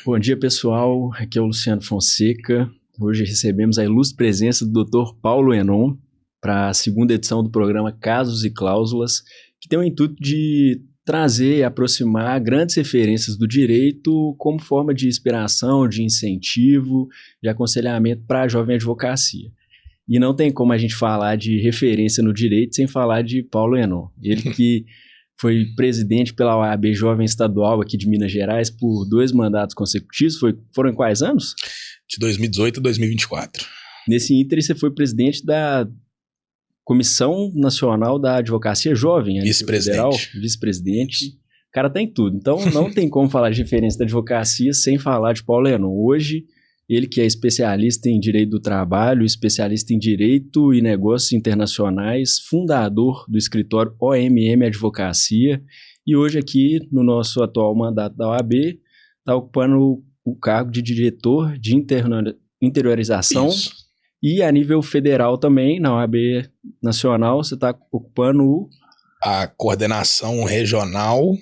Bom dia, pessoal. Aqui é o Luciano Fonseca. Hoje recebemos a ilustre presença do Dr. Paulo Enon para a segunda edição do programa Casos e Cláusulas, que tem o intuito de trazer e aproximar grandes referências do direito como forma de inspiração, de incentivo, de aconselhamento para a jovem advocacia. E não tem como a gente falar de referência no direito sem falar de Paulo Enon. Ele que foi presidente pela OAB Jovem Estadual aqui de Minas Gerais por 2 mandatos consecutivos. Foram em quais anos? De 2018 a 2024. Nesse ínter, você foi presidente da Comissão Nacional da Advocacia Jovem. Vice-presidente. Vice-presidente. O cara tá em tudo. Então, não tem como falar de referência da advocacia sem falar de Paulo Enon. Hoje, ele que é especialista em direito do trabalho, especialista em direito e negócios internacionais, fundador do escritório OMM Advocacia, e hoje aqui no nosso atual mandato da OAB está ocupando o cargo de diretor de interiorização. Isso. E a nível federal também, na OAB Nacional, você está ocupando a coordenação regional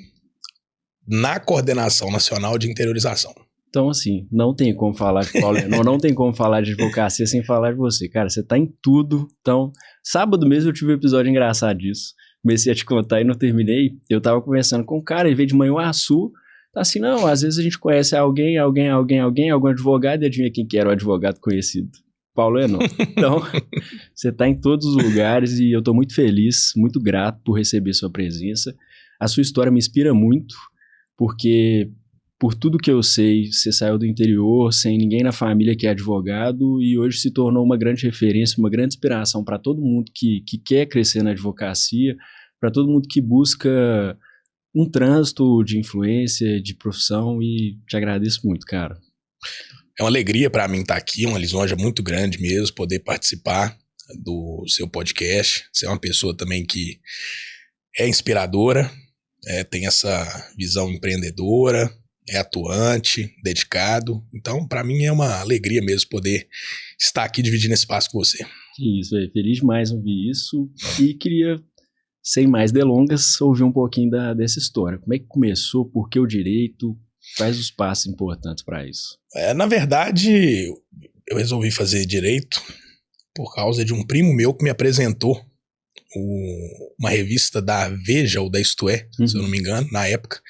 na Coordenação Nacional de Interiorização. Então, assim, não tem como falar de Paulo Enon, não tem como falar de advocacia sem falar de você. Cara, você tá em tudo. Então, sábado mesmo eu tive um episódio engraçado disso. Comecei a te contar e não terminei. Eu tava conversando com um cara, ele veio de Manhuaçu. Tá assim, não, às vezes a gente conhece algum advogado, e adivinha quem que era o advogado conhecido? Paulo Enon. Então, você tá em todos os lugares e eu tô muito feliz, muito grato por receber sua presença. A sua história me inspira muito, porque por tudo que eu sei, você saiu do interior, sem ninguém na família que é advogado, e hoje se tornou uma grande referência, uma grande inspiração para todo mundo que quer crescer na advocacia, para todo mundo que busca um trânsito de influência, de profissão, e te agradeço muito, cara. É uma alegria para mim estar aqui, uma lisonja muito grande mesmo, poder participar do seu podcast. Você é uma pessoa também que é inspiradora, tem essa visão empreendedora, é atuante, dedicado. Então, para mim é uma alegria mesmo poder estar aqui dividindo esse espaço com você. Isso, feliz demais ouvir isso. E queria, sem mais delongas, ouvir um pouquinho dessa história. Como é que começou? Por que o direito? Quais os passos importantes para isso? Na verdade, eu resolvi fazer direito por causa de um primo meu que me apresentou uma revista da Veja ou da Isto É, se eu não me engano, na época.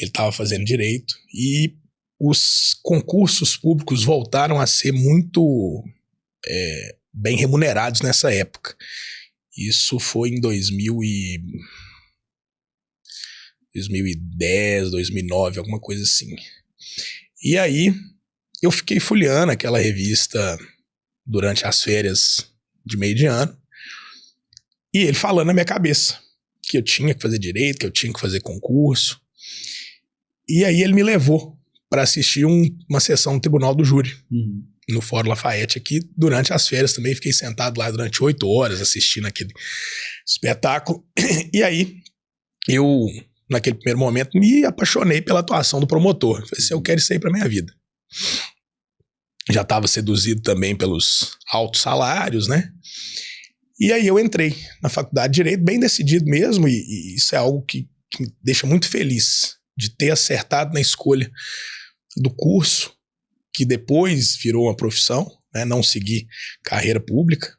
Ele estava fazendo direito e os concursos públicos voltaram a ser muito bem remunerados nessa época. Isso foi em 2010, 2009, alguma coisa assim. E aí eu fiquei folheando aquela revista durante as férias de meio de ano e ele falando na minha cabeça que eu tinha que fazer direito, que eu tinha que fazer concurso. E aí ele me levou para assistir uma sessão no Tribunal do Júri, no Fórum Lafayette aqui. Durante as férias também fiquei sentado lá durante 8 horas assistindo aquele espetáculo. E aí eu, naquele primeiro momento, me apaixonei pela atuação do promotor. Falei assim, eu quero isso aí para minha vida. Já estava seduzido também pelos altos salários, né? E aí eu entrei na faculdade de Direito bem decidido mesmo, e isso é algo que me deixa muito feliz, de ter acertado na escolha do curso, que depois virou uma profissão, né? Não segui carreira pública,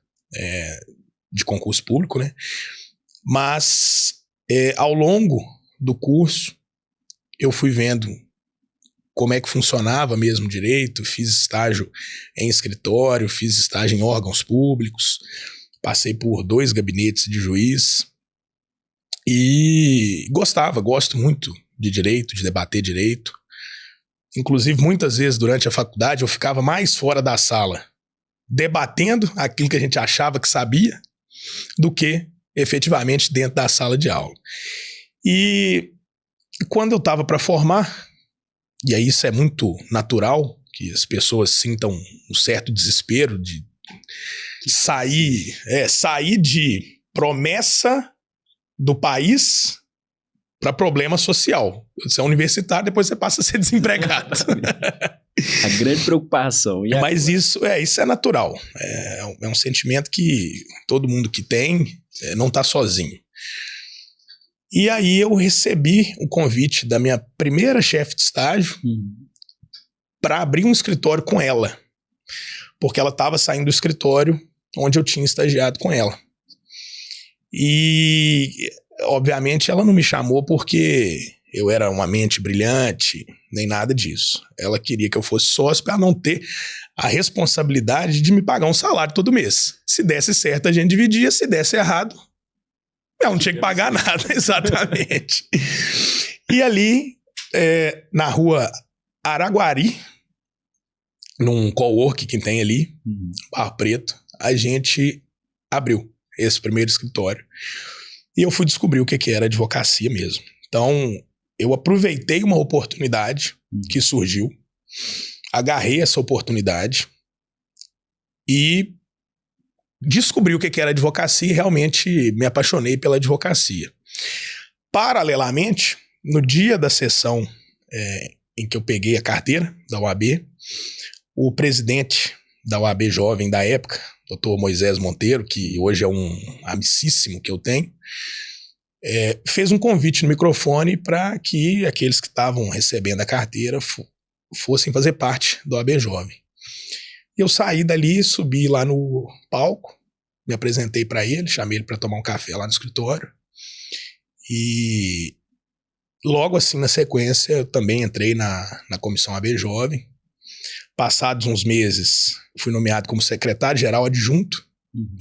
de concurso público, né? Mas ao longo do curso, eu fui vendo como é que funcionava mesmo direito, fiz estágio em escritório, fiz estágio em órgãos públicos, passei por 2 gabinetes de juiz e gosto muito de direito, de debater direito. Inclusive, muitas vezes durante a faculdade eu ficava mais fora da sala debatendo aquilo que a gente achava que sabia do que efetivamente dentro da sala de aula. E quando eu estava para formar, e aí isso é muito natural, que as pessoas sintam um certo desespero de sair de promessa do país para problema social. Você é universitário, depois você passa a ser desempregado. A grande preocupação. Mas isso é natural. É um sentimento que todo mundo que tem não está sozinho. E aí eu recebi o convite da minha primeira chefe de estágio para abrir um escritório com ela, porque ela estava saindo do escritório onde eu tinha estagiado com ela. E, obviamente, ela não me chamou porque eu era uma mente brilhante, nem nada disso. Ela queria que eu fosse sócio para não ter a responsabilidade de me pagar um salário todo mês. Se desse certo, a gente dividia. Se desse errado, eu não tinha que pagar nada, exatamente. E ali, na rua Araguari, num cowork que tem ali, Barro Preto, a gente abriu esse primeiro escritório. E eu fui descobrir o que era advocacia mesmo. Então, eu aproveitei uma oportunidade que surgiu, agarrei essa oportunidade e descobri o que era advocacia e realmente me apaixonei pela advocacia. Paralelamente, no dia da sessão em que eu peguei a carteira da UAB, o presidente da UAB Jovem da época, Dr. Moisés Monteiro, que hoje é um amicíssimo que eu tenho, fez um convite no microfone para que aqueles que estavam recebendo a carteira fossem fazer parte do UAB Jovem. Eu saí dali, subi lá no palco, me apresentei para ele, chamei ele para tomar um café lá no escritório e logo assim na sequência eu também entrei na comissão UAB Jovem. Passados uns meses, fui nomeado como secretário-geral adjunto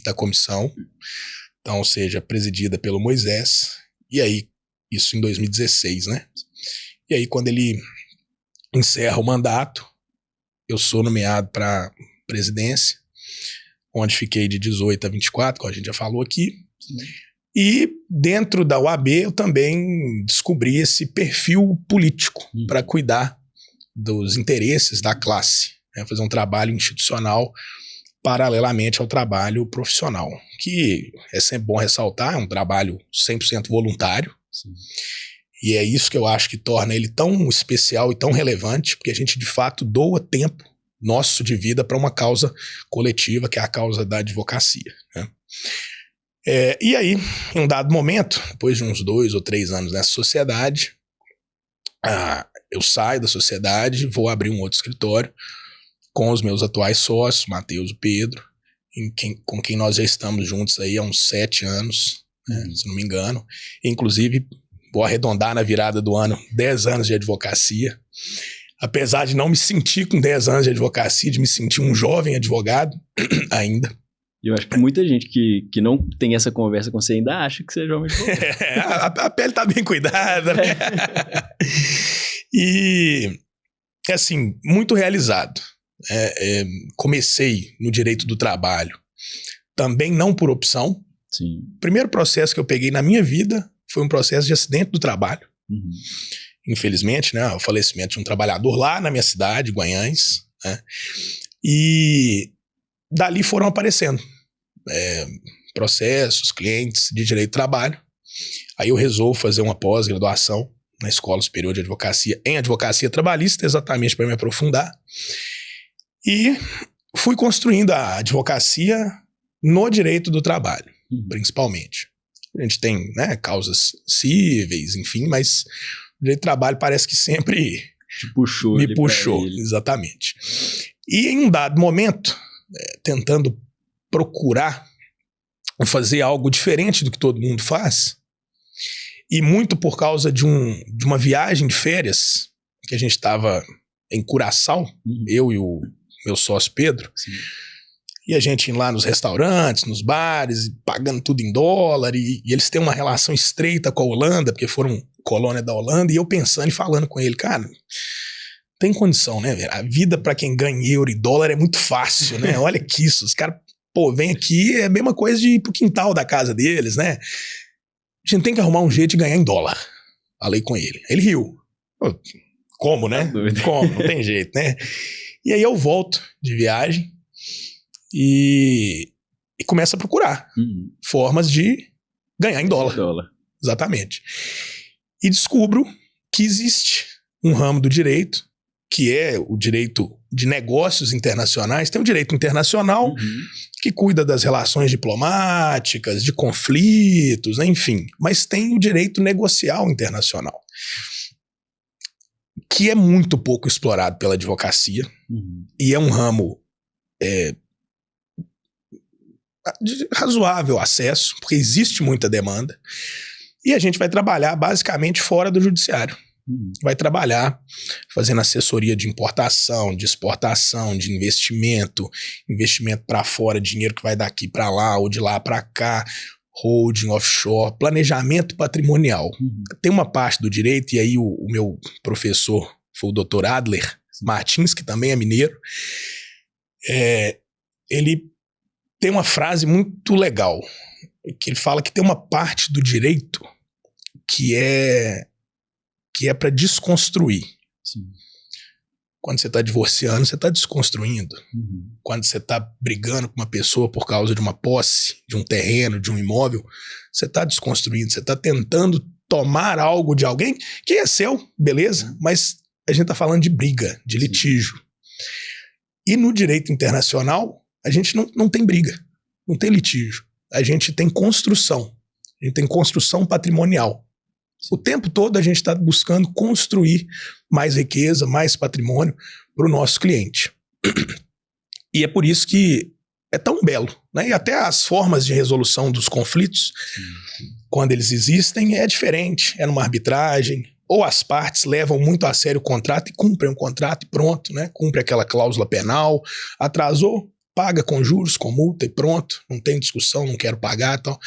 da comissão, então, ou seja, presidida pelo Moisés, e aí, isso em 2016, né? E aí, quando ele encerra o mandato, eu sou nomeado para presidência, onde fiquei de 18 a 24, como a gente já falou aqui, e dentro da UAB eu também descobri esse perfil político para cuidar dos interesses da classe, né? Fazer um trabalho institucional paralelamente ao trabalho profissional, que é sempre bom ressaltar, é um trabalho 100% voluntário. Sim. E é isso que eu acho que torna ele tão especial e tão relevante, porque a gente de fato doa tempo nosso de vida para uma causa coletiva, que é a causa da advocacia, né? E aí, em um dado momento, depois de uns 2 ou 3 anos nessa sociedade, eu saio da sociedade, vou abrir um outro escritório com os meus atuais sócios, Matheus e Pedro, com quem nós já estamos juntos aí há uns 7 anos, né, se não me engano. Inclusive, vou arredondar na virada do ano 10 anos de advocacia. Apesar de não me sentir com 10 anos de advocacia, de me sentir um jovem advogado ainda. Eu acho que muita gente que não tem essa conversa com você ainda acha que você é jovem advogado. A pele tá bem cuidada, né? E, assim, muito realizado. Comecei no direito do trabalho, também não por opção. Sim. O primeiro processo que eu peguei na minha vida foi um processo de acidente do trabalho. Infelizmente, né, o falecimento de um trabalhador lá na minha cidade, Guanhães, né, e dali foram aparecendo processos, clientes de direito do trabalho. Aí eu resolvo fazer uma pós-graduação na Escola Superior de Advocacia, em Advocacia Trabalhista, exatamente para me aprofundar. E fui construindo a advocacia no direito do trabalho, principalmente. A gente tem, né, causas cíveis, enfim, mas o direito do trabalho parece que sempre me puxou, exatamente. E em um dado momento, tentando procurar fazer algo diferente do que todo mundo faz, e muito por causa de uma viagem de férias, que a gente estava em Curaçao, eu e o meu sócio Pedro, sim, e a gente indo lá nos restaurantes, nos bares, pagando tudo em dólar, e eles têm uma relação estreita com a Holanda, porque foram colônia da Holanda, e eu pensando e falando com ele, cara, tem condição, né, velho? A vida pra quem ganha euro e dólar é muito fácil, né? Olha que isso, os caras, vem aqui, é a mesma coisa de ir pro quintal da casa deles, né? A gente tem que arrumar um jeito de ganhar em dólar. Falei com ele. Ele riu. Como, né? Como? Não tem jeito, né? E aí eu volto de viagem e começo a procurar formas de ganhar em dólar. Exatamente. E descubro que existe um ramo do direito, que é o direito de negócios internacionais. Tem o direito internacional, que cuida das relações diplomáticas, de conflitos, né, enfim. Mas tem o direito negocial internacional, que é muito pouco explorado pela advocacia, e é um ramo de razoável acesso, porque existe muita demanda, e a gente vai trabalhar basicamente fora do judiciário. Vai trabalhar fazendo assessoria de importação, de exportação, de investimento para fora, dinheiro que vai daqui para lá ou de lá para cá, holding, offshore, planejamento patrimonial. Tem uma parte do direito, e aí o meu professor foi o Dr. Adler Martins, que também é mineiro. Ele tem uma frase muito legal, que ele fala que tem uma parte do direito que é para desconstruir. Sim. Quando você está divorciando, você está desconstruindo. Quando você está brigando com uma pessoa por causa de uma posse, de um terreno, de um imóvel, você está desconstruindo, você está tentando tomar algo de alguém que é seu, beleza, mas a gente está falando de briga, de litígio. E no direito internacional, a gente não tem briga, não tem litígio. A gente tem construção, a gente tem construção patrimonial. O tempo todo a gente está buscando construir mais riqueza, mais patrimônio para o nosso cliente. E é por isso que é tão belo, né? E até as formas de resolução dos conflitos, quando eles existem, é diferente. É numa arbitragem, ou as partes levam muito a sério o contrato e cumprem o contrato e pronto, né? Cumpre aquela cláusula penal, atrasou, paga com juros, com multa e pronto. Não tem discussão, não quero pagar e tal.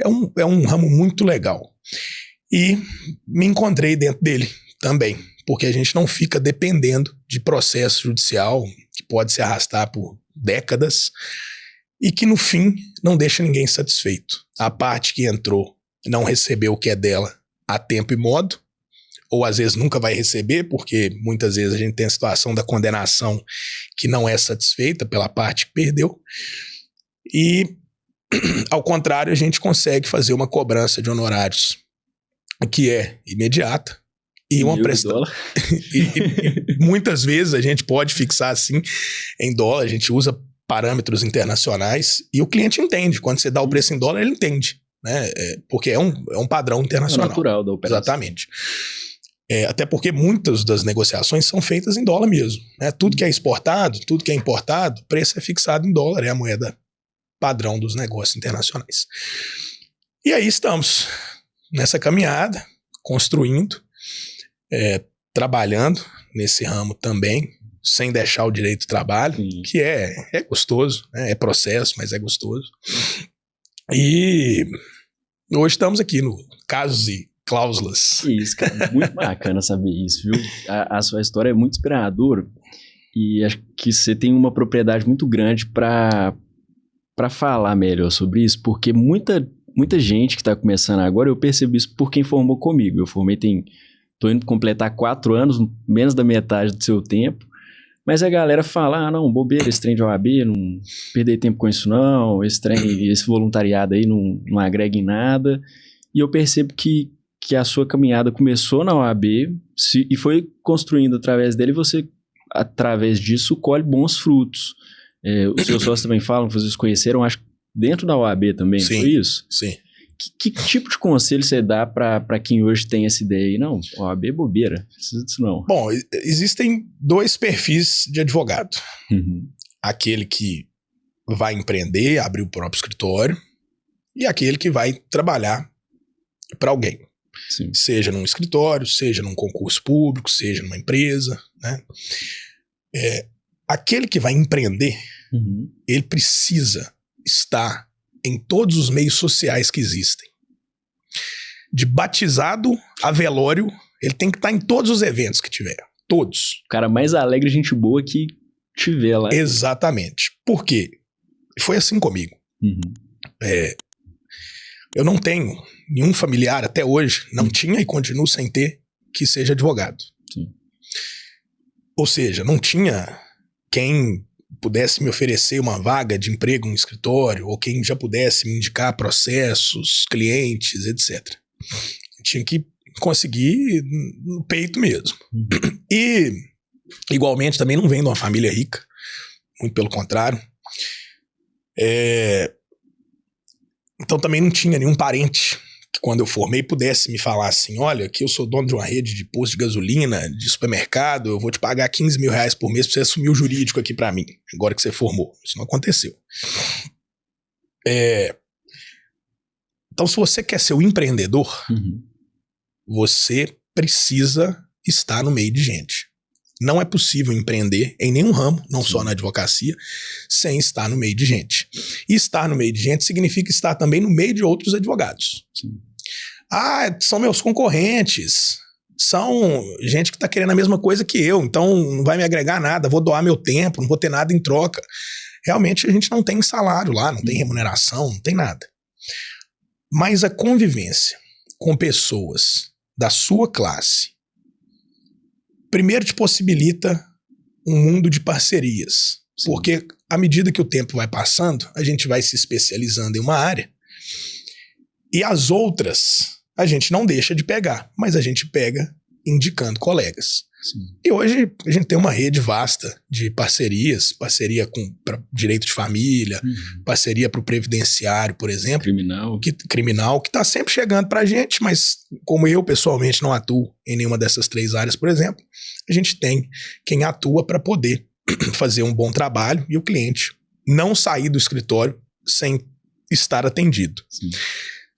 É um ramo muito legal. E me encontrei dentro dele também, porque a gente não fica dependendo de processo judicial que pode se arrastar por décadas e que no fim não deixa ninguém satisfeito. A parte que entrou não recebeu o que é dela a tempo e modo, ou às vezes nunca vai receber, porque muitas vezes a gente tem a situação da condenação que não é satisfeita pela parte que perdeu, e ao contrário a gente consegue fazer uma cobrança de honorários que é imediata e uma prestação. E muitas vezes a gente pode fixar assim em dólar, a gente usa parâmetros internacionais e o cliente entende. Quando você dá o preço em dólar, ele entende, né? Porque é um padrão internacional. É natural da operação. Exatamente. Até porque muitas das negociações são feitas em dólar mesmo, né? Tudo que é exportado, tudo que é importado, o preço é fixado em dólar, é a moeda padrão dos negócios internacionais. E aí estamos nessa caminhada, construindo, trabalhando nesse ramo também, sem deixar o direito do trabalho, que é gostoso, né? É processo, mas é gostoso. E hoje estamos aqui no Casos e Cláusulas. Isso, cara, muito bacana saber isso, viu? A sua história é muito inspiradora e acho que você tem uma propriedade muito grande para falar melhor sobre isso, porque muita gente que está começando agora, eu percebi isso por quem formou comigo. Eu formei tô indo completar 4 anos, menos da metade do seu tempo, mas a galera fala, não, bobeira, esse trem de OAB, não perder tempo com isso não, esse voluntariado aí não agrega em nada, e eu percebo que a sua caminhada começou na OAB e foi construindo através dele, e você, através disso, colhe bons frutos. Os seus sócios também falam que vocês conheceram, acho que dentro da OAB também, sim, foi isso? Sim. Que tipo de conselho você dá para quem hoje tem essa ideia aí? Não, OAB é bobeira, não precisa disso não. Bom, existem 2 perfis de advogado. Aquele que vai empreender, abrir o próprio escritório, e aquele que vai trabalhar para alguém. Sim. Seja num escritório, seja num concurso público, seja numa empresa, né? Aquele que vai empreender, ele precisa estar em todos os meios sociais que existem. De batizado a velório, ele tem que estar em todos os eventos que tiver. Todos. O cara mais alegre, gente boa que tiver lá. Exatamente. Por quê? Foi assim comigo. Eu não tenho nenhum familiar até hoje, não tinha e continuo sem ter, que seja advogado. Sim. Ou seja, não tinha quem pudesse me oferecer uma vaga de emprego no escritório, ou quem já pudesse me indicar processos, clientes, etc. Eu tinha que conseguir no peito mesmo. E, igualmente, também não venho de uma família rica, muito pelo contrário. Então também não tinha nenhum parente que quando eu formei pudesse me falar assim, olha, que eu sou dono de uma rede de posto de gasolina, de supermercado, eu vou te pagar 15 mil reais por mês pra você assumir o jurídico aqui pra mim, agora que você formou. Isso não aconteceu. Então, se você quer ser um empreendedor, você precisa estar no meio de gente. Não é possível empreender em nenhum ramo, não só na advocacia, sem estar no meio de gente. E estar no meio de gente significa estar também no meio de outros advogados. Sim. São meus concorrentes, são gente que está querendo a mesma coisa que eu, então não vai me agregar nada, vou doar meu tempo, não vou ter nada em troca. Realmente a gente não tem salário lá, não tem remuneração, não tem nada. Mas a convivência com pessoas da sua classe, primeiro te possibilita um mundo de parcerias. Sim. Porque à medida que o tempo vai passando, a gente vai se especializando em uma área e as outras a gente não deixa de pegar, mas a gente pega indicando colegas. Sim. E hoje a gente tem uma rede vasta de parcerias, parceria com direito de família, parceria para o previdenciário, por exemplo. Criminal, que está sempre chegando para a gente, mas como eu pessoalmente não atuo em nenhuma dessas 3 áreas, por exemplo, a gente tem quem atua para poder fazer um bom trabalho e o cliente não sair do escritório sem estar atendido. Sim.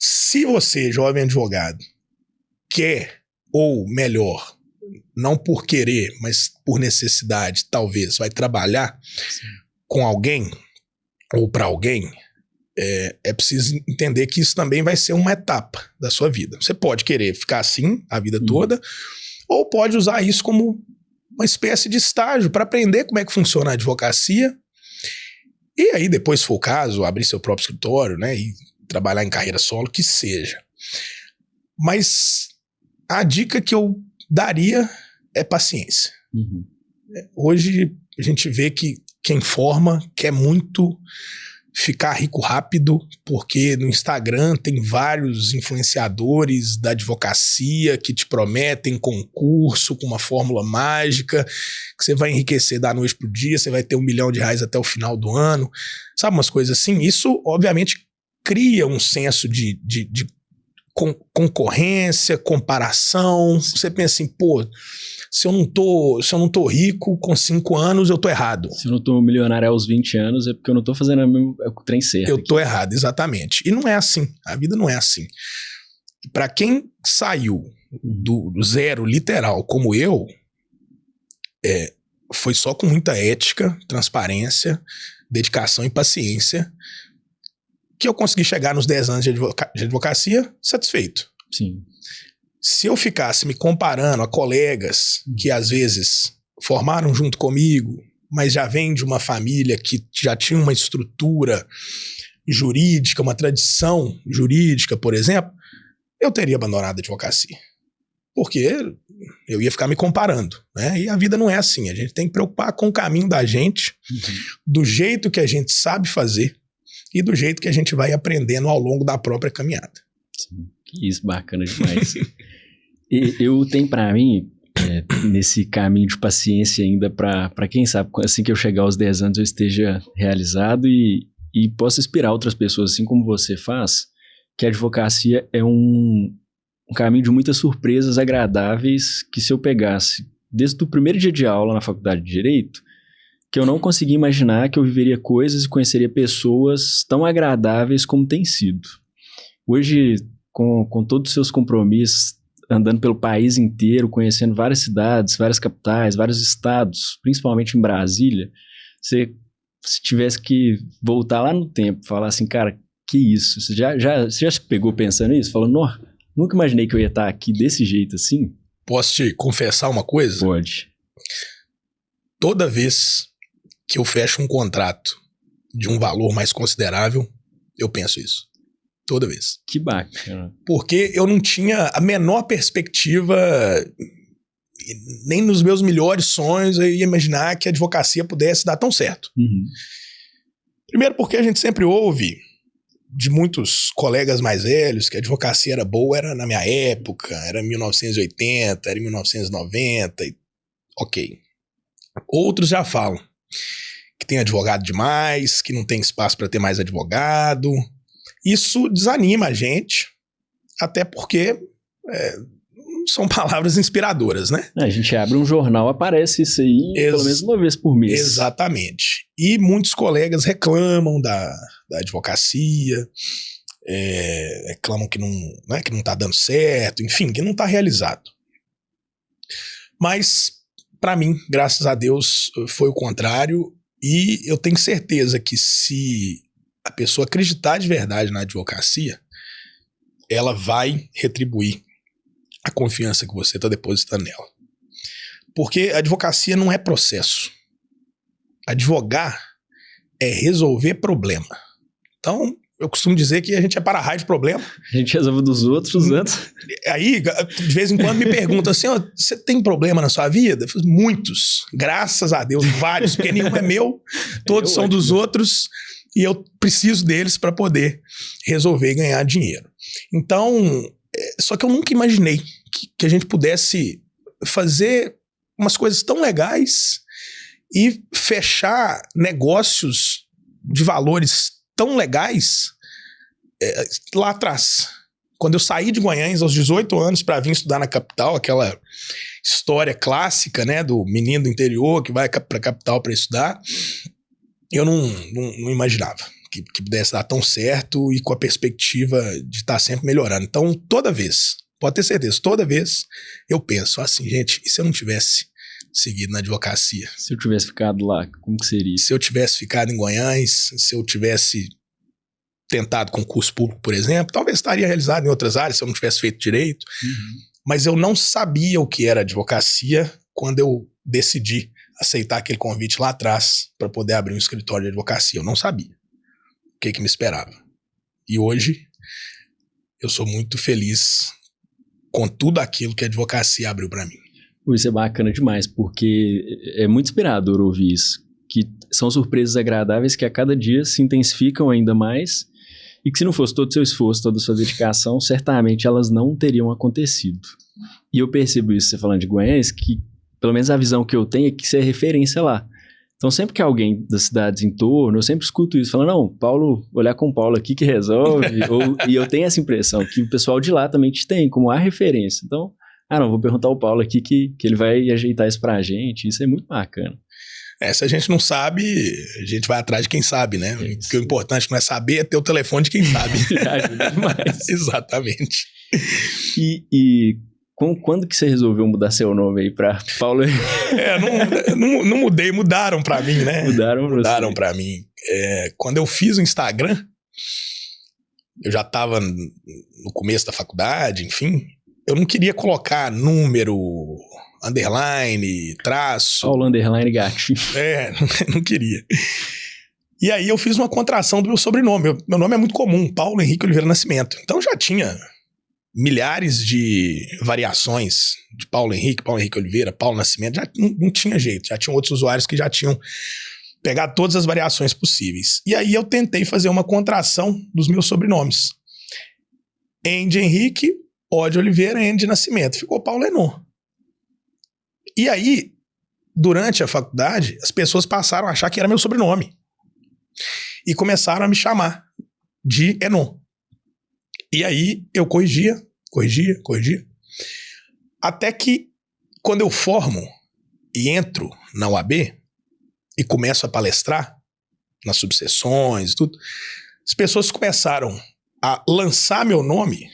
Se você, jovem advogado, quer, ou melhor, não por querer, mas por necessidade, talvez, vai trabalhar com alguém ou para alguém, é preciso entender que isso também vai ser uma etapa da sua vida. Você pode querer ficar assim a vida toda, ou pode usar isso como uma espécie de estágio para aprender como é que funciona a advocacia, e aí depois, se for o caso, abrir seu próprio escritório, né, e trabalhar em carreira solo, que seja. Mas a dica que eu daria é paciência. Hoje a gente vê que quem forma quer muito ficar rico rápido, porque no Instagram tem vários influenciadores da advocacia que te prometem concurso com uma fórmula mágica, que você vai enriquecer da noite pro dia, você vai ter R$1 milhão até o final do ano, sabe, umas coisas assim. Isso obviamente cria um senso de concorrência, comparação. Você pensa assim, pô, se eu não tô rico com 5 anos, eu tô errado. Se eu não tô milionário aos 20 anos, é porque eu não tô fazendo o trem certo. Eu tô errado, exatamente. E não é assim. A vida não é assim. Para quem saiu do zero literal, como eu, foi só com muita ética, transparência, dedicação e paciência que eu consegui chegar nos 10 anos de advocacia satisfeito. Sim. Se eu ficasse me comparando a colegas que às vezes formaram junto comigo, mas já vêm de uma família que já tinha uma estrutura jurídica, uma tradição jurídica, por exemplo, eu teria abandonado a advocacia. Porque eu ia ficar me comparando, né? E a vida não é assim. A gente tem que preocupar com o caminho da gente, do jeito que a gente sabe fazer, e do jeito que a gente vai aprendendo ao longo da própria caminhada. Sim, isso, bacana demais. Eu tenho para mim, nesse caminho de paciência ainda, para quem sabe, assim que eu chegar aos 10 anos eu esteja realizado e possa inspirar outras pessoas, assim como você faz, que a advocacia é um caminho de muitas surpresas agradáveis que se eu pegasse desde o primeiro dia de aula na faculdade de Direito, que eu não conseguia imaginar que eu viveria coisas e conheceria pessoas tão agradáveis como tem sido. Hoje, com todos os seus compromissos, andando pelo país inteiro, conhecendo várias cidades, várias capitais, vários estados, principalmente em Brasília, se tivesse que voltar lá no tempo, falar assim, cara, que isso? Você já se pegou pensando nisso? Falando, nunca imaginei que eu ia estar aqui desse jeito assim. Posso te confessar uma coisa? Pode. Toda vez que eu fecho um contrato de um valor mais considerável, eu penso isso. Toda vez. Que bacana. Porque eu não tinha a menor perspectiva, nem nos meus melhores sonhos eu ia imaginar que a advocacia pudesse dar tão certo. Primeiro porque a gente sempre ouve de muitos colegas mais velhos que a advocacia era boa, era na minha época, era 1980, era 1990, ok. Outros já falam que tem advogado demais, que não tem espaço para ter mais advogado. Isso desanima a gente até porque são palavras inspiradoras, né? A gente abre um jornal, aparece isso aí pelo menos uma vez por mês. Exatamente. E muitos colegas reclamam da advocacia, reclamam que não está dando certo, enfim, que não está realizado. Mas, para mim, graças a Deus, foi o contrário, e eu tenho certeza que se a pessoa acreditar de verdade na advocacia, ela vai retribuir a confiança que você está depositando nela. Porque a advocacia não é processo. Advogar é resolver problema. Então, eu costumo dizer que a gente é para-raio de problema. A gente resolve dos outros antes. Aí, de vez em quando me perguntam assim, você tem problema na sua vida? Eu falo, muitos. Graças a Deus, vários. Porque nenhum é meu, todos são dos outros. E eu preciso deles para poder resolver e ganhar dinheiro. Então, só que eu nunca imaginei que a gente pudesse fazer umas coisas tão legais e fechar negócios de valores tão legais lá atrás. Quando eu saí de Guanhães aos 18 anos para vir estudar na capital, aquela história clássica, né, do menino do interior que vai para a capital para estudar, eu não imaginava que pudesse dar tão certo e com a perspectiva de estar sempre melhorando. Então, toda vez, pode ter certeza, toda vez eu penso assim, gente, e se eu não tivesse seguido na advocacia? Se eu tivesse ficado lá, como que seria? Se eu tivesse ficado em Guanhães, se eu tivesse tentado concurso público, por exemplo, talvez estaria realizado em outras áreas, se eu não tivesse feito direito. Mas eu não sabia o que era advocacia quando eu decidi aceitar aquele convite lá atrás para poder abrir um escritório de advocacia. Eu não sabia o que me esperava. E hoje eu sou muito feliz com tudo aquilo que a advocacia abriu para mim. Isso é bacana demais, porque é muito inspirador ouvir isso, que são surpresas agradáveis que a cada dia se intensificam ainda mais e que se não fosse todo o seu esforço, toda a sua dedicação, certamente elas não teriam acontecido. E eu percebo isso, você falando de Guanhães, que pelo menos a visão que eu tenho é que você é referência lá. Então sempre que alguém das cidades em torno, eu sempre escuto isso, falando, não, Paulo, olhar com o Paulo aqui que resolve, e eu tenho essa impressão, que o pessoal de lá também te tem como a referência. Então, não, vou perguntar ao Paulo aqui que ele vai ajeitar isso pra gente, isso é muito bacana. Se a gente não sabe, a gente vai atrás de quem sabe, né? Isso. Porque o importante não é saber, é ter o telefone de quem sabe. Ajuda demais. Exatamente. E quando que você resolveu mudar seu nome aí pra Paulo? Não mudei, mudaram pra mim, né? Mudaram pra mim. Quando eu fiz o Instagram, eu já tava no começo da faculdade, enfim, eu não queria colocar número, underline, traço. Paulo underline gatinho. Não queria. E aí eu fiz uma contração do meu sobrenome. Meu nome é muito comum, Paulo Henrique Oliveira Nascimento. Então já tinha milhares de variações de Paulo Henrique Oliveira, Paulo Nascimento. Já não tinha jeito. Já tinham outros usuários que já tinham pegado todas as variações possíveis. E aí eu tentei fazer uma contração dos meus sobrenomes. N de Henrique, O de Oliveira, N de Nascimento. Ficou Paulo Enon. E aí, durante a faculdade, as pessoas passaram a achar que era meu sobrenome. E começaram a me chamar de Enon. E aí eu corrigia. Até que, quando eu formo e entro na UAB e começo a palestrar nas subseções e tudo, as pessoas começaram a lançar meu nome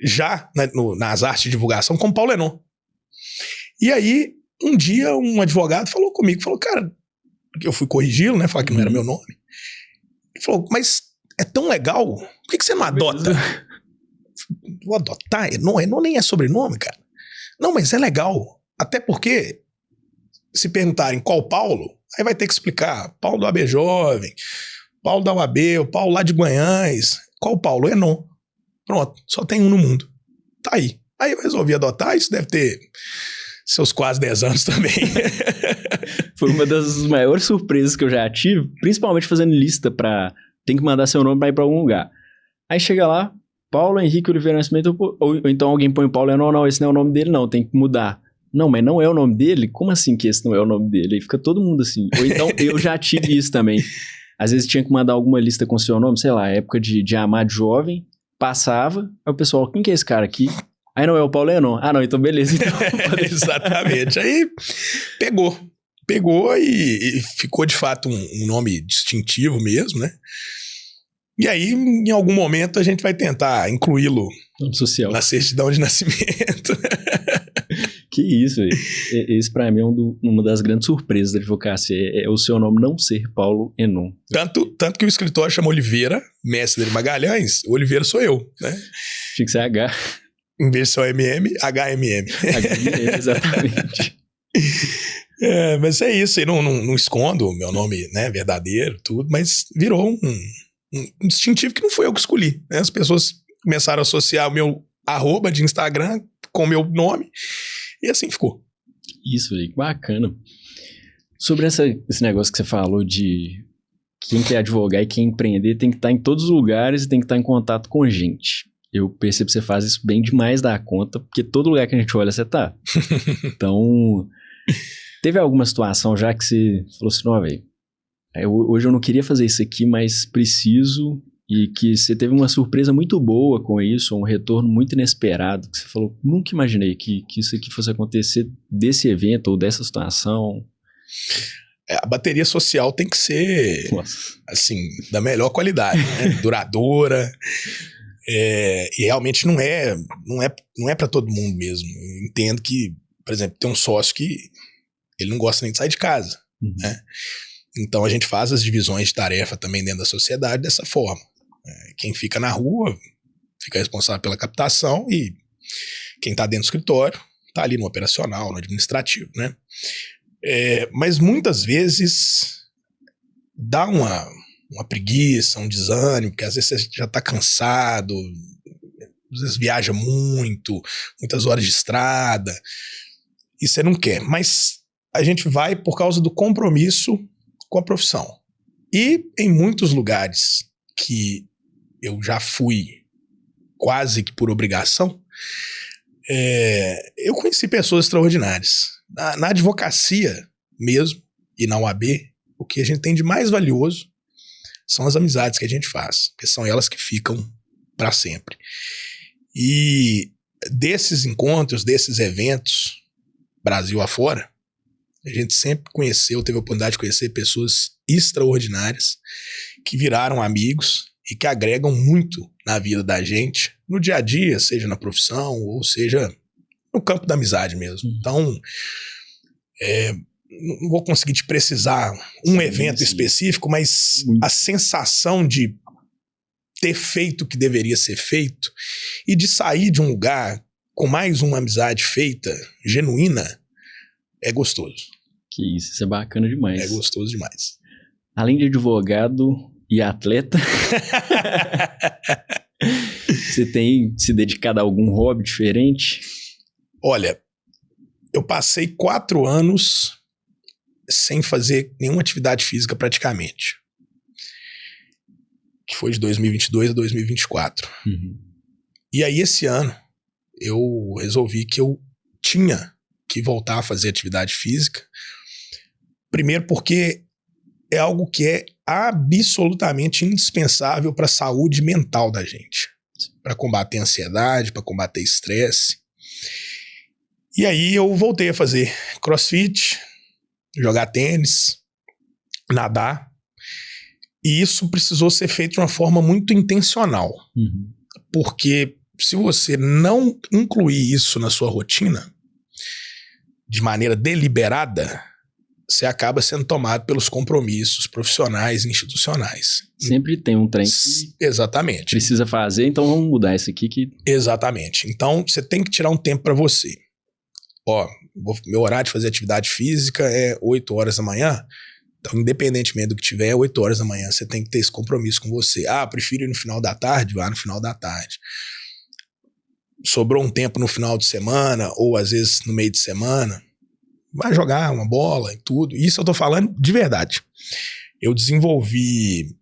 já nas artes de divulgação como Paulo Enon. E aí, um dia, um advogado falou comigo, falou, cara, eu fui corrigi-lo, né, falar que não era meu nome. Ele falou, mas é tão legal, por que você não adota? Vou adotar? Enon nem é sobrenome, cara. Não, mas é legal. Até porque, se perguntarem qual Paulo, aí vai ter que explicar. Paulo do AB Jovem, Paulo da UAB, o Paulo lá de Guanhães. Qual Paulo? Enon. Pronto, só tem um no mundo. Tá aí. Aí eu resolvi adotar, isso deve ter seus quase 10 anos também. Foi uma das maiores surpresas que eu já tive, principalmente fazendo lista pra... Tem que mandar seu nome pra ir pra algum lugar. Aí chega lá, Paulo Henrique Oliveira Nascimento, ou então alguém põe Paulo Enon, não, esse não é o nome dele não, tem que mudar. Não, mas não é o nome dele? Como assim que esse não é o nome dele? Aí fica todo mundo assim. Ou então eu já tive isso também. Às vezes tinha que mandar alguma lista com seu nome, sei lá, época de Amado Jovem, passava, aí o pessoal, quem que é esse cara aqui? Aí não, é o Paulo Enon. Ah, não, então beleza. Então. Exatamente. Aí pegou e ficou de fato um nome distintivo mesmo, né? E aí, em algum momento, a gente vai tentar incluí-lo social na certidão de nascimento. Que isso, velho. Esse pra mim é uma das grandes surpresas da advocacia, é o seu nome não ser Paulo Enon. Tanto que o escritório chama Oliveira, Mestre de Magalhães, o Oliveira sou eu, né? Tinha que ser H. Em vez de só MM, HMM. HMM, exatamente. Mas é isso, eu não escondo o meu nome, né, verdadeiro, tudo, mas virou um distintivo que não foi eu que escolhi, né? As pessoas começaram a associar o meu @ de Instagram com o meu nome, e assim ficou. Isso, velho, bacana. Sobre esse negócio que você falou de quem quer advogar e quem empreender tem que estar em todos os lugares e tem que estar em contato com gente. Eu percebo que você faz isso bem demais da conta, porque todo lugar que a gente olha, você tá. Então, teve alguma situação já que você falou assim, não, velho, hoje eu não queria fazer isso aqui, mas preciso, e que você teve uma surpresa muito boa com isso, um retorno muito inesperado, que você falou, nunca imaginei que isso aqui fosse acontecer desse evento ou dessa situação. A bateria social tem que ser, assim, da melhor qualidade, né? Duradoura. E realmente não é para todo mundo mesmo. Eu entendo que, por exemplo, tem um sócio que ele não gosta nem de sair de casa, né? Então a gente faz as divisões de tarefa também dentro da sociedade dessa forma. Quem fica na rua fica responsável pela captação e quem está dentro do escritório está ali no operacional, no administrativo, né? Mas muitas vezes dá uma preguiça, um desânimo, porque às vezes você já está cansado, às vezes viaja muitas horas de estrada, e você não quer. Mas a gente vai por causa do compromisso com a profissão. E em muitos lugares que eu já fui quase que por obrigação, eu conheci pessoas extraordinárias. Na advocacia mesmo, e na UAB, o que a gente tem de mais valioso são as amizades que a gente faz, porque são elas que ficam para sempre. E desses encontros, desses eventos, Brasil afora, a gente sempre teve a oportunidade de conhecer pessoas extraordinárias que viraram amigos e que agregam muito na vida da gente, no dia a dia, seja na profissão ou seja no campo da amizade mesmo. Então, não vou conseguir te precisar um evento específico, mas a sensação de ter feito o que deveria ser feito e de sair de um lugar com mais uma amizade feita, genuína, é gostoso. Que isso é bacana demais. É gostoso demais. Além de advogado e atleta, você tem se dedicado a algum hobby diferente? Olha, eu passei 4 anos sem fazer nenhuma atividade física praticamente. Que foi de 2022 a 2024. E aí esse ano eu resolvi que eu tinha que voltar a fazer atividade física. Primeiro porque é algo que é absolutamente indispensável para a saúde mental da gente. Para combater a ansiedade, para combater estresse. E aí eu voltei a fazer crossfit, jogar tênis, nadar. E isso precisou ser feito de uma forma muito intencional. Porque se você não incluir isso na sua rotina, de maneira deliberada, você acaba sendo tomado pelos compromissos profissionais e institucionais. Sempre tem um trem que exatamente precisa fazer, então vamos mudar isso aqui. Exatamente. Então você tem que tirar um tempo para você. Meu horário de fazer atividade física é 8 horas da manhã. Então, independentemente do que tiver, 8 horas da manhã, você tem que ter esse compromisso com você. Prefiro ir no final da tarde? Vá no final da tarde. Sobrou um tempo no final de semana, ou às vezes no meio de semana, vai jogar uma bola e tudo. Isso eu tô falando de verdade. Eu desenvolvi,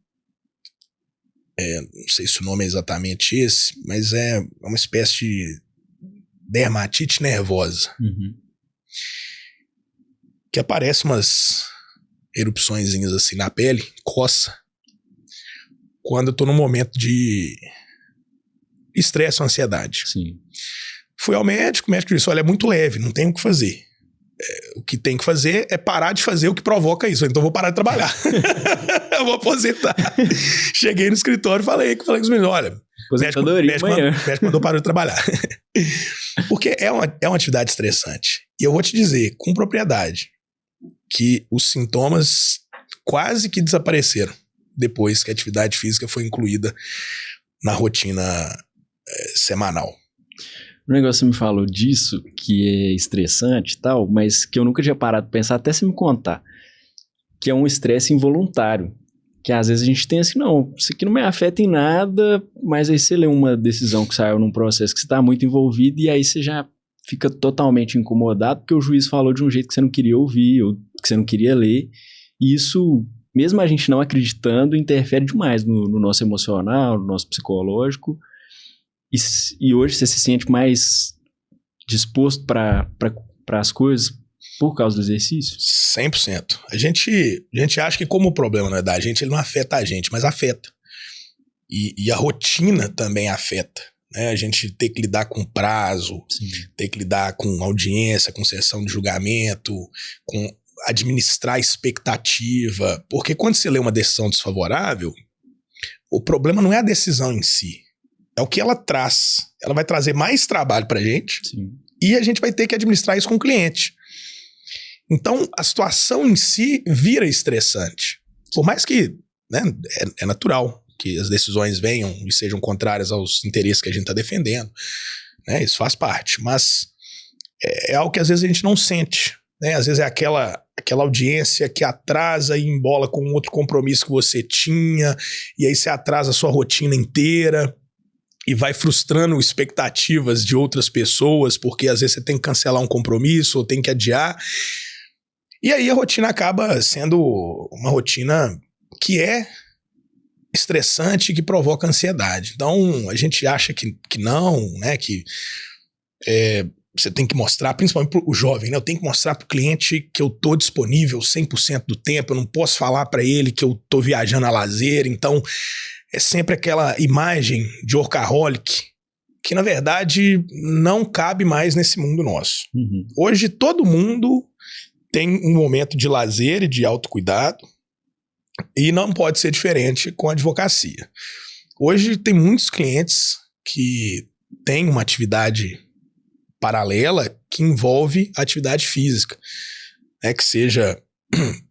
não sei se o nome é exatamente esse, mas é uma espécie de dermatite nervosa. Que aparece umas erupçõezinhas assim na pele, coça, quando eu tô num momento de estresse ou ansiedade. Sim. Fui ao médico, o médico disse, olha, é muito leve, não tem o que fazer. O que tem que fazer é parar de fazer o que provoca isso. Então eu vou parar de trabalhar. Eu vou aposentar. Cheguei no escritório e falei com os meninos, olha, o médico mandou parar de trabalhar. Porque é uma atividade estressante. E eu vou te dizer, com propriedade, que os sintomas quase que desapareceram depois que a atividade física foi incluída na rotina semanal. O negócio me falou disso, que é estressante e tal, mas que eu nunca tinha parado de pensar, até se me contar, que é um estresse involuntário. Que às vezes a gente tem assim, não, isso aqui não me afeta em nada, mas aí você lê uma decisão que saiu num processo que você está muito envolvido e aí você já fica totalmente incomodado porque o juiz falou de um jeito que você não queria ouvir ou que você não queria ler. E isso, mesmo a gente não acreditando, interfere demais no nosso emocional, no nosso psicológico. E hoje você se sente mais disposto para as coisas por causa do exercício? 100%. A gente acha que como o problema não é da gente, ele não afeta a gente, mas afeta. E a rotina também afeta. Né? A gente ter que lidar com prazo, Sim. ter que lidar com audiência, com sessão de julgamento, com administrar expectativa. Porque quando você lê uma decisão desfavorável, o problema não é a decisão em si. É o que ela traz. Ela vai trazer mais trabalho pra gente Sim. e a gente vai ter que administrar isso com o cliente. Então, a situação em si vira estressante. Por mais que, né, é natural que as decisões venham e sejam contrárias aos interesses que a gente está defendendo. Né, isso faz parte. Mas é algo que às vezes a gente não sente. Né, às vezes é aquela audiência que atrasa e embola com outro compromisso que você tinha. E aí você atrasa a sua rotina inteira. E vai frustrando expectativas de outras pessoas, porque às vezes você tem que cancelar um compromisso ou tem que adiar. E aí a rotina acaba sendo uma rotina que é estressante e que provoca ansiedade. Então a gente acha que não, né, que você tem que mostrar, principalmente para o jovem, né, eu tenho que mostrar para o cliente que eu estou disponível 100% do tempo, eu não posso falar para ele que eu estou viajando a lazer, então é sempre aquela imagem de workaholic que, na verdade, não cabe mais nesse mundo nosso. Uhum. Hoje, todo mundo tem um momento de lazer e de autocuidado e não pode ser diferente com a advocacia. Hoje, tem muitos clientes que têm uma atividade paralela que envolve atividade física, né, que seja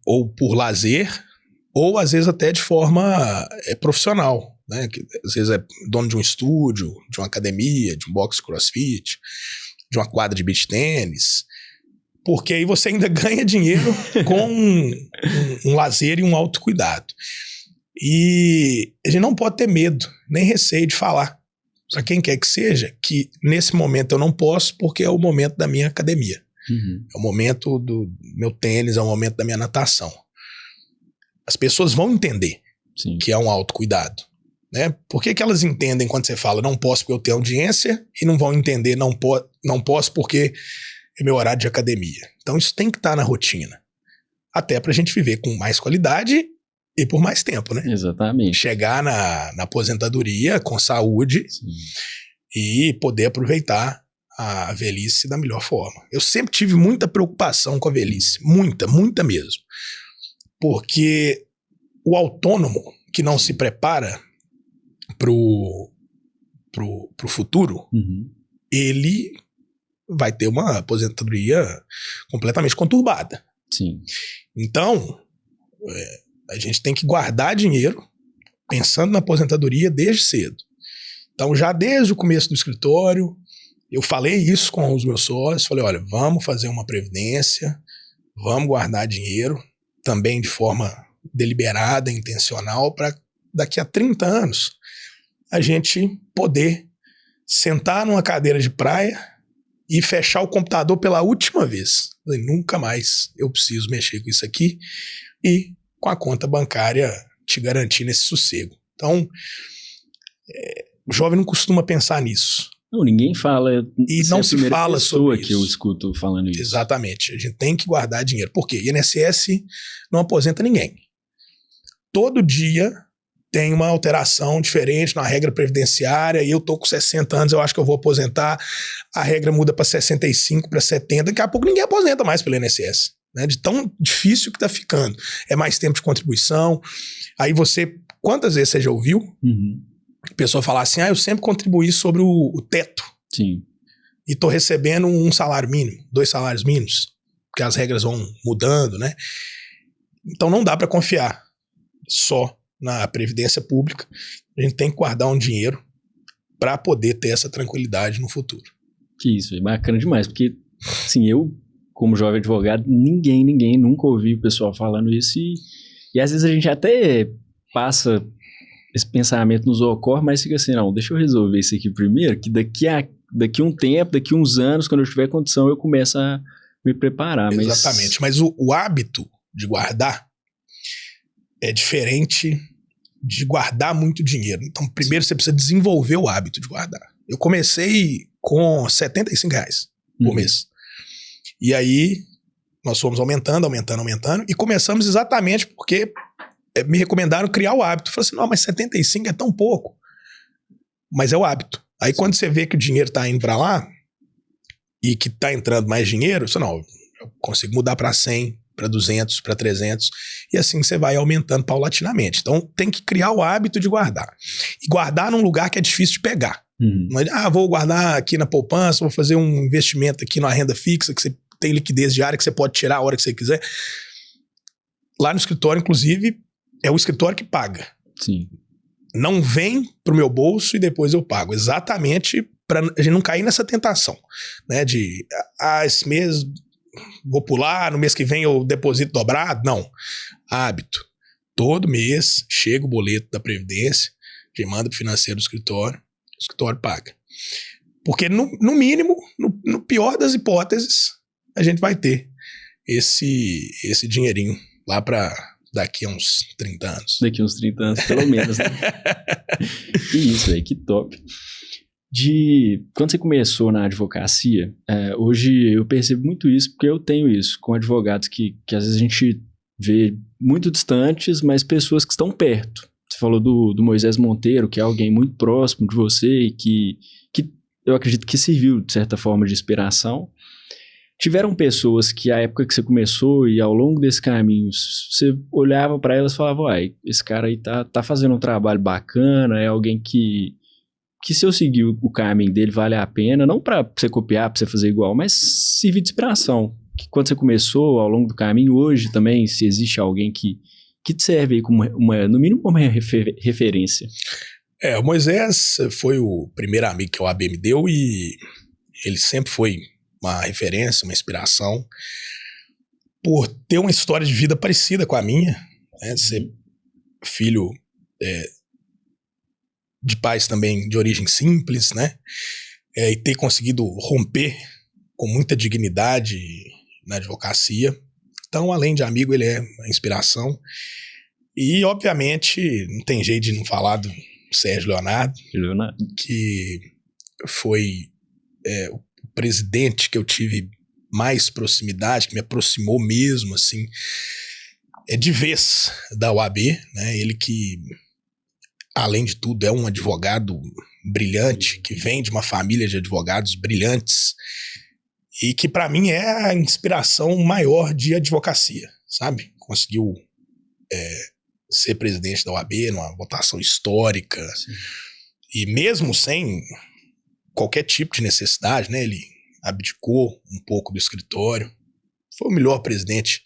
ou por lazer ou às vezes até de forma profissional, né? Que, às vezes é dono de um estúdio, de uma academia, de um box crossfit, de uma quadra de beach tênis, porque aí você ainda ganha dinheiro com um lazer e um autocuidado. E a gente não pode ter medo, nem receio de falar para quem quer que seja, que nesse momento eu não posso porque é o momento da minha academia, é o momento do meu tênis, é o momento da minha natação. As pessoas vão entender Sim. que é um autocuidado. Né? Por que elas entendem quando você fala não posso porque eu tenho audiência e não vão entender não posso porque é meu horário de academia? Então isso tem que estar na rotina. Até pra gente viver com mais qualidade e por mais tempo, né? Exatamente. Chegar na aposentadoria com saúde Sim. e poder aproveitar a velhice da melhor forma. Eu sempre tive muita preocupação com a velhice. Muita, muita mesmo. Porque o autônomo que não se prepara pro futuro, ele vai ter uma aposentadoria completamente conturbada. Sim. Então, a gente tem que guardar dinheiro pensando na aposentadoria desde cedo. Então, já desde o começo do escritório, eu falei isso com os meus sócios, falei, olha, vamos fazer uma previdência, vamos guardar dinheiro, também de forma deliberada, intencional, para daqui a 30 anos a gente poder sentar numa cadeira de praia e fechar o computador pela última vez. Nunca mais eu preciso mexer com isso aqui e com a conta bancária te garantindo esse sossego. Então, o jovem não costuma pensar nisso. Não, ninguém fala. E não se fala sobre isso. Que eu escuto falando isso. Exatamente. A gente tem que guardar dinheiro. Por quê? INSS não aposenta ninguém. Todo dia tem uma alteração diferente na regra previdenciária, e eu tô com 60 anos, eu acho que eu vou aposentar, a regra muda para 65, para 70, daqui a pouco ninguém aposenta mais pelo INSS, né? De tão difícil que tá ficando. É mais tempo de contribuição. Aí você, quantas vezes você já ouviu a pessoa falar assim, eu sempre contribuí sobre o teto. Sim. E tô recebendo um salário mínimo, 2 salários mínimos, porque as regras vão mudando, né? Então não dá para confiar só na previdência pública. A gente tem que guardar um dinheiro para poder ter essa tranquilidade no futuro. Que isso, é bacana demais, porque assim, eu, como jovem advogado, ninguém nunca ouvi o pessoal falando isso, e às vezes a gente até passa esse pensamento nos ocorre, mas fica assim, não, deixa eu resolver isso aqui primeiro, que daqui um tempo, daqui uns anos, quando eu tiver condição, eu começo a me preparar. Exatamente, mas o hábito de guardar é diferente de guardar muito dinheiro. Então, primeiro você precisa desenvolver o hábito de guardar. Eu comecei com R$75 por mês. E aí, nós fomos aumentando, e começamos exatamente porque me recomendaram criar o hábito. Eu falei assim, não, mas 75 é tão pouco. Mas é o hábito. Aí, quando você vê que o dinheiro tá indo para lá, e que tá entrando mais dinheiro, você não, eu consigo mudar para 100, para 200, para 300, e assim você vai aumentando paulatinamente. Então tem que criar o hábito de guardar. E guardar num lugar que é difícil de pegar. Não é, vou guardar aqui na poupança, vou fazer um investimento aqui numa renda fixa, que você tem liquidez diária, que você pode tirar a hora que você quiser. Lá no escritório, inclusive, é o escritório que paga. Sim. Não vem pro meu bolso e depois eu pago. Exatamente para a gente não cair nessa tentação, né? De, esse mês vou pular, no mês que vem eu deposito dobrado. Não. Hábito. Todo mês chega o boleto da Previdência, que manda pro financeiro do escritório, o escritório paga. Porque no mínimo, no pior das hipóteses, a gente vai ter esse dinheirinho lá para daqui a uns 30 anos. Daqui a uns 30 anos, pelo menos, né? Que isso, velho, que top. Quando você começou na advocacia, hoje eu percebo muito isso, porque eu tenho isso com advogados que às vezes a gente vê muito distantes, mas pessoas que estão perto. Você falou do Moisés Monteiro, que é alguém muito próximo de você e que eu acredito que serviu, de certa forma, de inspiração. Tiveram pessoas que, à época que você começou e ao longo desse caminho, você olhava para elas e falava, esse cara aí tá fazendo um trabalho bacana, é alguém que se eu seguir o caminho dele vale a pena, não para você copiar, para você fazer igual, mas servir de inspiração. Que quando você começou, ao longo do caminho, hoje também, se existe alguém que te serve aí como no mínimo como referência. O Moisés foi o primeiro amigo que a OAB me deu e ele sempre foi uma referência, uma inspiração, por ter uma história de vida parecida com a minha, né? Ser filho de pais também de origem simples, né? E ter conseguido romper com muita dignidade na advocacia. Então, além de amigo, ele é uma inspiração. E, obviamente, não tem jeito de não falar do Sérgio Leonardo, que foi o presidente que eu tive mais proximidade, que me aproximou mesmo, assim, de vez da OAB, né? Ele que, além de tudo, é um advogado brilhante, que vem de uma família de advogados brilhantes e que, para mim, é a inspiração maior de advocacia, sabe? Conseguiu ser presidente da OAB numa votação histórica. Sim. E mesmo sem qualquer tipo de necessidade, né? Ele abdicou um pouco do escritório. Foi o melhor presidente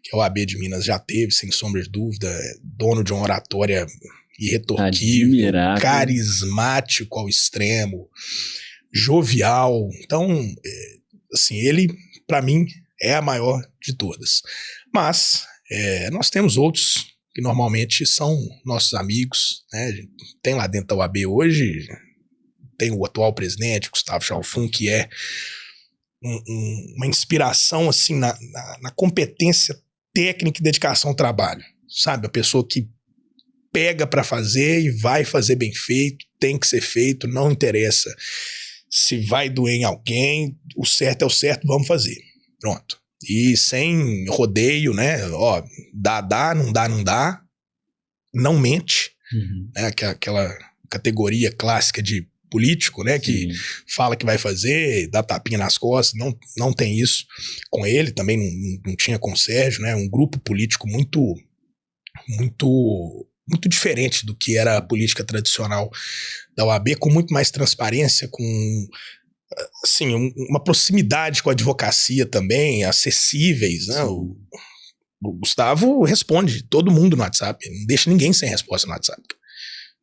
que a OAB de Minas já teve, sem sombra de dúvida. Dono de uma oratória irretorquível, carismático ao extremo, jovial. Então, assim, ele, para mim, é a maior de todas. Mas nós temos outros que normalmente são nossos amigos, né? Tem lá dentro da OAB hoje, tem o atual presidente, Gustavo Chalfun, que é uma inspiração assim, na competência técnica e dedicação ao trabalho. Sabe? A pessoa que pega para fazer e vai fazer bem feito, tem que ser feito, não interessa se vai doer em alguém, o certo é o certo, vamos fazer. Pronto. E sem rodeio, né? Ó, dá, não dá, não dá. Não mente. né? Aquela categoria clássica de político, né, que fala que vai fazer, dá tapinha nas costas, não tem isso com ele, também não tinha com o Sérgio, né, um grupo político muito diferente do que era a política tradicional da OAB, com muito mais transparência, com assim, uma proximidade com a advocacia também, acessíveis, né, o Gustavo responde todo mundo no WhatsApp, não deixa ninguém sem resposta no WhatsApp.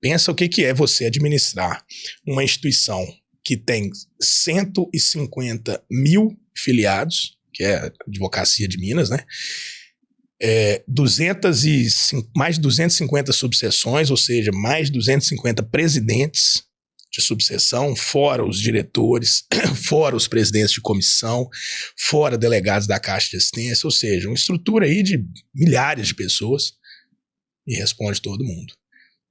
Pensa o que é você administrar uma instituição que tem 150 mil filiados, que é a Advocacia de Minas, né? Mais de 250 subseções, ou seja, mais de 250 presidentes de subseção, fora os diretores, fora os presidentes de comissão, fora delegados da Caixa de Assistência, ou seja, uma estrutura aí de milhares de pessoas e responde todo mundo.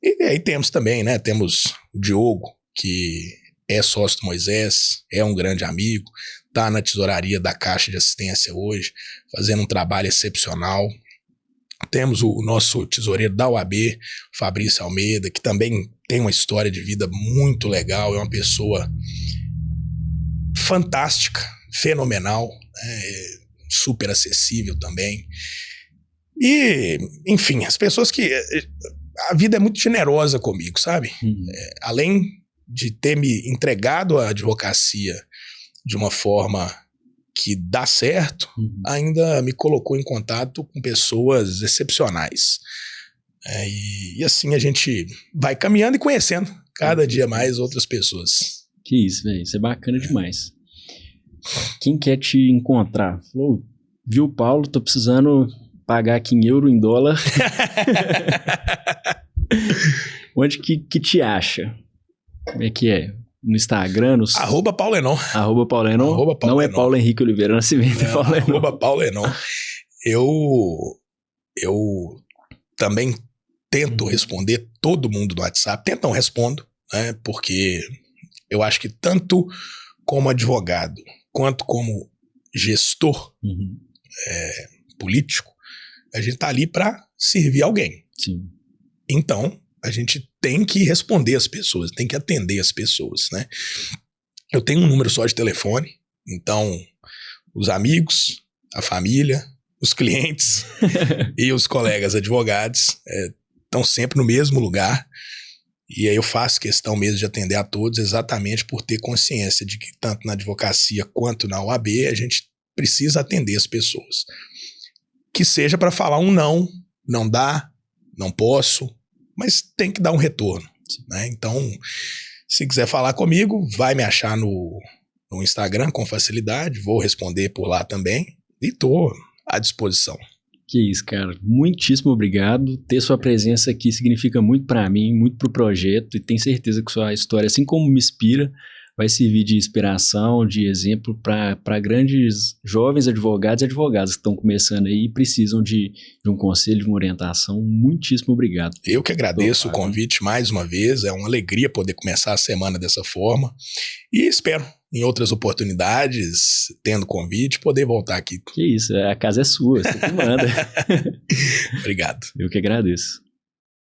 E aí temos também, né, temos o Diogo, que é sócio do Moisés, é um grande amigo, está na tesouraria da Caixa de Assistência hoje, fazendo um trabalho excepcional. Temos o nosso tesoureiro da UAB, Fabrício Almeida, que também tem uma história de vida muito legal, é uma pessoa fantástica, fenomenal, super acessível também. E, enfim, as pessoas que... A vida é muito generosa comigo, sabe? Além de ter me entregado à advocacia de uma forma que dá certo, ainda me colocou em contato com pessoas excepcionais. E assim a gente vai caminhando e conhecendo cada dia mais outras pessoas. Que isso, velho. Isso é bacana demais. Quem quer te encontrar? Falou, viu, Paulo? Tô precisando pagar aqui em euro, em dólar. Onde que te acha? Como é que é? No Instagram? @Paulo Enon. @Paulo Enon. Não é Paulo Henrique Oliveira Nascimento, é Paulo Enon. @Paulo Enon. Eu também tento responder todo mundo no WhatsApp. Tento, não respondo, né? Porque eu acho que tanto como advogado, quanto como gestor político, a gente tá ali para servir alguém. Sim. Então, a gente tem que responder as pessoas, tem que atender as pessoas, né? Eu tenho um número só de telefone, então os amigos, a família, os clientes e os colegas advogados estão sempre no mesmo lugar. E aí eu faço questão mesmo de atender a todos, exatamente por ter consciência de que tanto na advocacia quanto na OAB a gente precisa atender as pessoas. Que seja para falar um não dá, não posso, mas tem que dar um retorno, né? Então, se quiser falar comigo, vai me achar no Instagram com facilidade, vou responder por lá também e tô à disposição. Que isso, cara. Muitíssimo obrigado. Ter sua presença aqui significa muito para mim, muito pro projeto, e tenho certeza que sua história, assim como me inspira, vai servir de inspiração, de exemplo para grandes jovens advogados e advogadas que estão começando aí e precisam de um conselho, de uma orientação. Muitíssimo obrigado. Eu que agradeço o convite mais uma vez. É uma alegria poder começar a semana dessa forma e espero em outras oportunidades, tendo convite, poder voltar aqui. Que isso, a casa é sua, você que manda. Obrigado. Eu que agradeço.